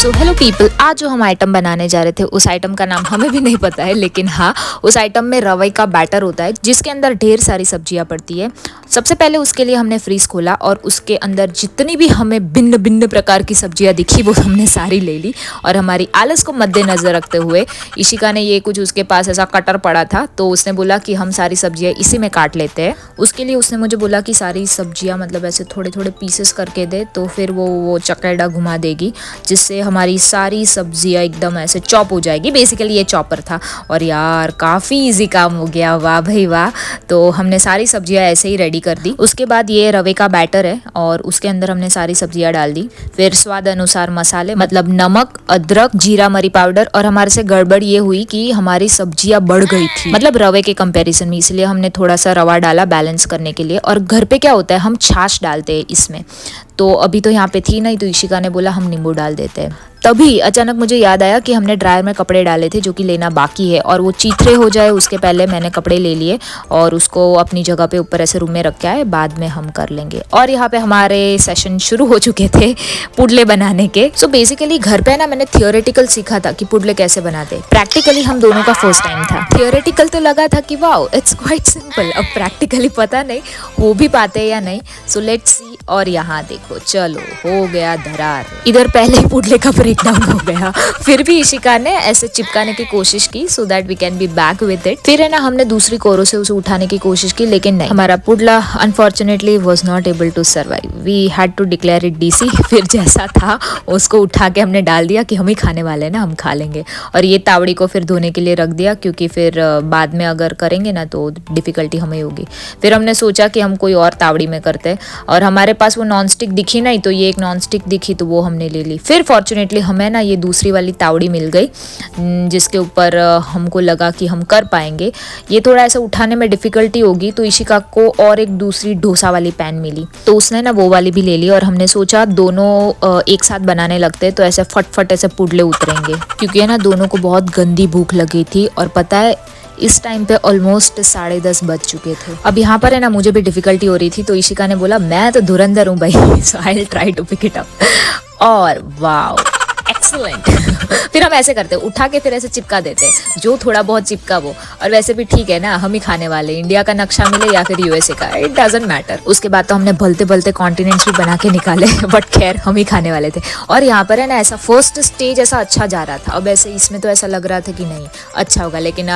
So hello people, आज जो हम आइटम बनाने जा रहे थे उस आइटम का नाम हमें भी नहीं पता है, लेकिन हाँ उस आइटम में रवई का बैटर होता है जिसके अंदर ढेर सारी सब्जियां पड़ती है। सबसे पहले उसके लिए हमने फ्रीज खोला और उसके अंदर जितनी भी हमें भिन्न भिन्न प्रकार की सब्जियां दिखी वो हमने सारी ले ली। और हमारी आलस को मद्देनजर रखते हुए इशिका ने ये कुछ, उसके पास ऐसा कटर पड़ा था तो उसने बोला कि हम सारी सब्जियां इसी में काट लेते हैं। उसके लिए उसने मुझे बोला कि सारी सब्जियां मतलब ऐसे थोड़े थोड़े पीसेस करके दे, तो फिर वो चकेड़ा घुमा देगी जिससे हमारी सारी सब्जियां एकदम ऐसे चॉप हो जाएगी। बेसिकली ये चॉपर था और यार काफ़ी इजी काम हो गया, वाह भाई वाह। तो हमने सारी सब्जियां ऐसे ही रेडी कर दी। उसके बाद ये रवे का बैटर है और उसके अंदर हमने सारी सब्जियां डाल दी। फिर स्वाद अनुसार मसाले मतलब नमक, अदरक, जीरा मरी पाउडर। और हमारे से गड़बड़ ये हुई कि हमारी सब्जियां बढ़ गई थी मतलब रवे के कंपैरिजन में, इसलिए हमने थोड़ा सा रवा डाला बैलेंस करने के लिए। और घर पे क्या होता है, हम छाछ डालते हैं इसमें, तो अभी तो यहाँ पे थी नहीं तो इशिका ने बोला हम नींबू डाल देते हैं। तभी अचानक मुझे याद आया कि हमने ड्रायर में कपड़े डाले थे जो कि लेना बाकी है, और वो चीथरे हो जाए उसके पहले मैंने कपड़े ले लिए और उसको अपनी जगह पे ऊपर ऐसे रूम में रख के आए, बाद में हम कर लेंगे। और यहाँ पे हमारे सेशन शुरू हो चुके थे पुडले बनाने के। सो बेसिकली घर पे ना मैंने थियोरेटिकल सीखा था कि पुडले कैसे बनाते, प्रैक्टिकली हम दोनों का फर्स्ट टाइम था। थियोरेटिकल तो लगा था कि वाओ इट्स क्वाइट सिंपल, अब प्रैक्टिकली पता नहीं हो भी पाते या नहीं। So let's see. और यहाँ देखो, चलो हो गया धरार। इधर पहले ही पुडले का ब्रेकडाउन हो गया, फिर भी इशिका ने ऐसे चिपकाने की कोशिश की so that we can be back with it. फिर है ना हमने दूसरी कोरों से उसे उठाने की कोशिश की, लेकिन नहीं, हमारा पुडला unfortunately was not able to survive. We had to declare it DC. फिर जैसा था उसको उठा के हमने डाल दिया कि हम ही खाने वाले हैं ना, हम खा लेंगे। और ये तावड़ी को फिर धोने के लिए रख दिया क्योंकि फिर बाद में अगर करेंगे ना तो डिफिकल्टी हमें होगी। फिर हमने सोचा कि हम कोई और तावड़ी में करते, और हमारे पास वो नॉन स्टिक दिखी नहीं तो ये एक नॉन स्टिक दिखी तो वो हमने ले ली। फिर फॉर्चुनेटली हमें ना ये दूसरी वाली तावड़ी मिल गई जिसके ऊपर हमको लगा कि हम कर पाएंगे। ये थोड़ा ऐसा उठाने में डिफिकल्टी होगी तो इशिका को और एक दूसरी डोसा वाली पैन मिली तो उसने ना वो वाली भी ले ली। और हमने सोचा दोनों एक साथ बनाने लगते तो ऐसे फटफट ऐसे पुडले उतरेंगे, क्योंकि है ना दोनों को बहुत गंदी भूख लगी थी। और पता है इस टाइम पे ऑलमोस्ट 10:30 बज चुके थे। अब यहाँ पर है ना मुझे भी डिफिकल्टी हो रही थी तो इशिका ने बोला मैं तो धुरंधर हूँ भाई, so I will try to pick it up. और वाओ एक्सीलेंट। फिर हम ऐसे करते उठा के फिर ऐसे चिपका देते, जो थोड़ा बहुत चिपका वो। और वैसे भी ठीक है ना, हम ही खाने वाले, इंडिया का नक्शा मिले या फिर यूएसए का, इट डजंट मैटर। उसके बाद तो हमने भलते भलते कॉन्टिनेंट्स भी बना के निकाले बट खैर हम ही खाने वाले थे। और यहाँ पर है ना ऐसा फर्स्ट स्टेज ऐसा अच्छा जा रहा था। अब ऐसे इसमें तो ऐसा लग रहा था कि नहीं अच्छा होगा, लेकिन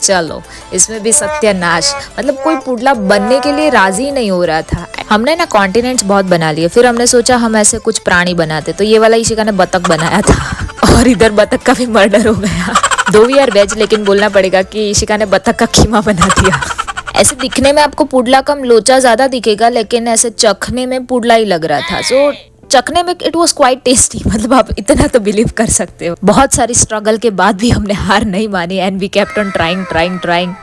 चलो इसमें भी सत्यानाश, मतलब कोई पुडला बनने के लिए राजी ही नहीं हो रहा था। हमने ना कॉन्टिनेंट्स बहुत बना लिए, फिर हमने सोचा हम ऐसे कुछ प्राणी बनाते, तो ये वाला इशिका ने बतख बनाया था और इधर बतख का भी मर्डर हो गया। दो वी आर वेज, लेकिन बोलना पड़ेगा कि इशिका ने बतख का कीमा बना दिया। ऐसे दिखने में आपको पुडला कम लोचा ज्यादा दिखेगा, लेकिन ऐसे चखने में पुडला ही लग रहा था। सो चखने में इट वॉज क्वाइट टेस्टी, मतलब आप इतना तो बिलीव कर सकते हो। बहुत सारी स्ट्रगल के बाद भी हमने हार नहीं मानी and we kept on trying trying trying.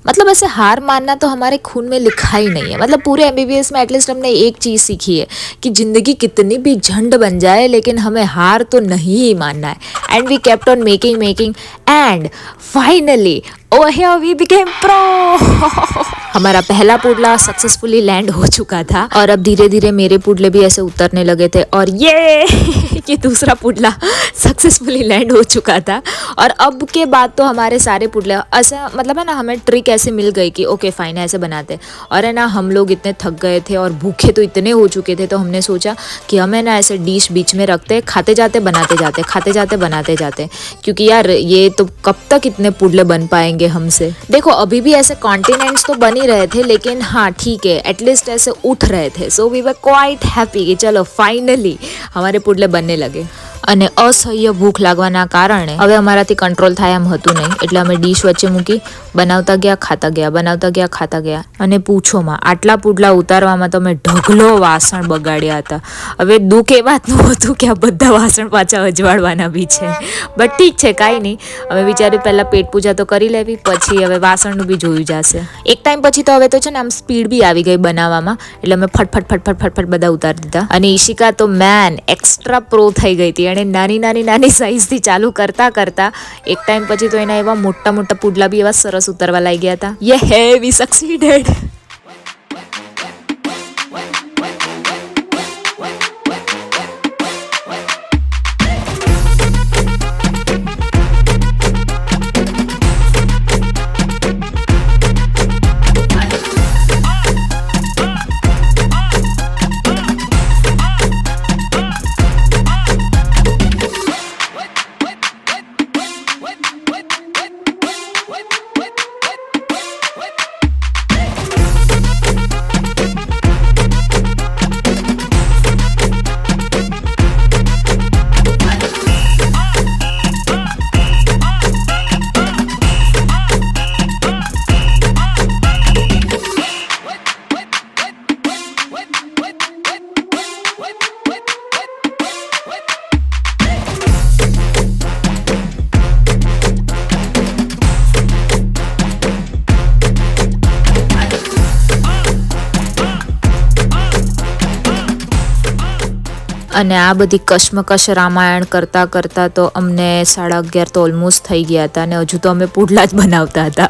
मतलब ऐसे हार मानना तो हमारे खून में लिखा ही नहीं है। मतलब पूरे एमबीबीएस में एटलीस्ट हमने एक चीज़ सीखी है कि ज़िंदगी कितनी भी झंड बन जाए लेकिन हमें हार तो नहीं ही मानना है। And we kept on making and finally oh here we became pro. हमारा पहला पुडला सक्सेसफुली लैंड हो चुका था और अब धीरे धीरे मेरे पुडले भी ऐसे उतरने लगे थे। और ये दूसरा पुडला सक्सेसफुली लैंड हो चुका था। और अब के बाद तो हमारे सारे पुडले ऐसा, मतलब है ना हमें ट्रिक ऐसे मिल गई कि ओके फाइन ऐसे बनाते। और है ना हम लोग इतने थक गए थे और भूखे तो इतने हो चुके थे, तो हमने सोचा कि हमें ना ऐसे डिश बीच में रखते, खाते जाते बनाते जाते, खाते जाते बनाते जाते, क्योंकि यार ये तो कब तक इतने पुडले बन पाएंगे हमसे। देखो अभी भी ऐसे कॉन्टिनेंट्स तो बन ही रहे थे, लेकिन हाँ ठीक है एटलीस्ट ऐसे उठ रहे थे। So we were quite happy कि चलो फाइनली हमारे पुडले बनने लगे। અને અસહ્ય ભૂખ લાગવાના કારણે હવે અમારાથી કંટ્રોલ થાય એમ હતું નહીં, એટલે અમે ડીશ વચ્ચે મૂકી બનાવતા ગયા ખાતા ગયા, બનાવતા ગયા ખાતા ગયા। અને પૂછોમાં આટલા પુડલા ઉતારવામાં તો મેં ઢગલો વાસણ બગાડ્યા હતા। હવે દુઃખ એ વાતનું હતું કે આ બધા વાસણ પાછા અજવાળવાના બી છે, બટ ઠીક છે કાંઈ નહીં। હવે વિચાર્યું પહેલાં પેટ પૂજા તો કરી લેવી, પછી હવે વાસણનું બી જોયું જશે। એક ટાઈમ પછી તો હવે તો છે ને આમ સ્પીડ બી આવી ગઈ બનાવવામાં, એટલે અમે ફટફટ ફટફટ ફટફટ બધા ઉતારી દીધા। અને ઈશિકા તો મેન એક્સ્ટ્રા પ્રો થઈ ગઈ હતી। એણે નાની નાની નાની સાઈઝથી ચાલુ કરતા કરતા એક ટાઈમ પછી તો એના એવા મોટા મોટા પુડલા બી એવા સરસ ઉતરવા લાગી ગયા હતા। યે હે વી સક્સીડેડ। અને આ બધી કશમકશ રામાયણ કરતાં કરતાં તો અમને 11:30 તો ઓલમોસ્ટ થઈ ગયા હતા અને હજુ તો અમે પુડલા જ બનાવતા હતા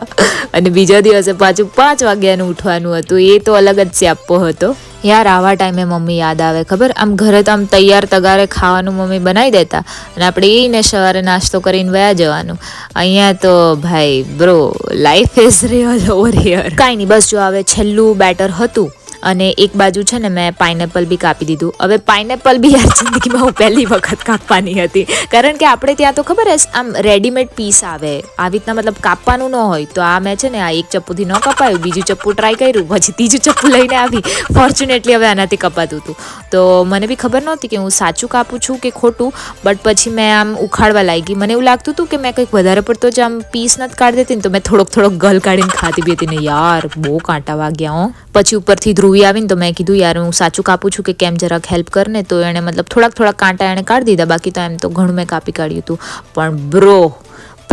અને બીજા દિવસે પાછું 5 વાગ્યાનું ઉઠવાનું હતું. એ તો અલગ જ સ્યાપો હતો યાર. આવા ટાઈમે મમ્મી યાદ આવે ખબર, આમ ઘરે તો આમ તૈયાર તગારે ખાવાનું મમ્મી બનાવી દેતા અને આપણે એને સવારે નાસ્તો કરીને વયા જવાનું. અહીંયા તો ભાઈ bro, life is real over here. કાંઈ નહીં, બસ જો હવે છેલ્લું બેટર હતું અને એક બાજુ છે ને મેં પાઇનેપલ બી કાપી દીધું. હવે પાઇનેપલ બી યાર જિંદગીમાં હું પહેલી વખત કાપવાની હતી, કારણ કે આપણે ત્યાં તો ખબર હે આમ રેડીમેડ પીસ આવે આવી રીતના, મતલબ કાપવાનું ન હોય. તો આ મેં છે ને આ એક ચપ્પુથી ન કપાયું, બીજું ચપ્પુ ટ્રાય કર્યું, પછી ત્રીજું ચપ્પુ લઈને આવી. ફોર્ચ્યુનેટલી હવે આનાથી કપાતું હતું. તો મને બી ખબર નહોતી કે હું સાચું કાપું છું કે ખોટું, બટ પછી મેં આમ ઉખાડવા લાગી. મને એવું લાગતું હતું કે મેં કંઈક વધારે પડતો જ આમ પીસ નથી કાઢી દેતી ને, તો મેં થોડોક ગલ કાઢીને ખાતી બી હતી ને યાર બહુ કાંટા વાગ્યા હો. પછી ઉપરથી ધ્રુવી આવીને તો મેં કીધું યાર હું સાચું કાપું છું કે કેમ, જરાક હેલ્પ કરને. તો એણે મતલબ થોડાક કાંટા એણે કાઢી દીધા, બાકી તો એમ તો ઘણું મેં કાપી કાઢ્યું હતું. પણ bro,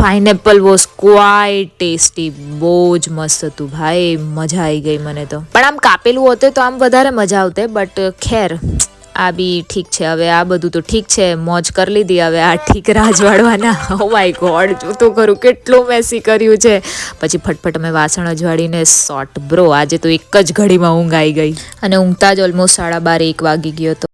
pineapple was quite tasty, બહુ જ મસ્ત હતું ભાઈ, મજા આવી ગઈ મને તો. પણ આમ કાપેલું હોતે તો આમ વધારે મજા આવતે, બટ ખેર આ બી ઠીક છે. હવે આ બધું તો ઠીક છે, મોજ કરી લીધી. હવે આ ઠીક રાજવાડવાના. ઓ માય ગોડ, જો તો ખરું કેટલું મેસી કર્યું છે. પછી ફટફટ અમે વાસણ અજવાળીને સોટ. બ્રો આજે તો એક જ ઘડીમાં ઊંઘ આવી ગઈ અને ઊંઘતા જ ઓલમોસ્ટ 12:30-1 વાગી ગયો હતો.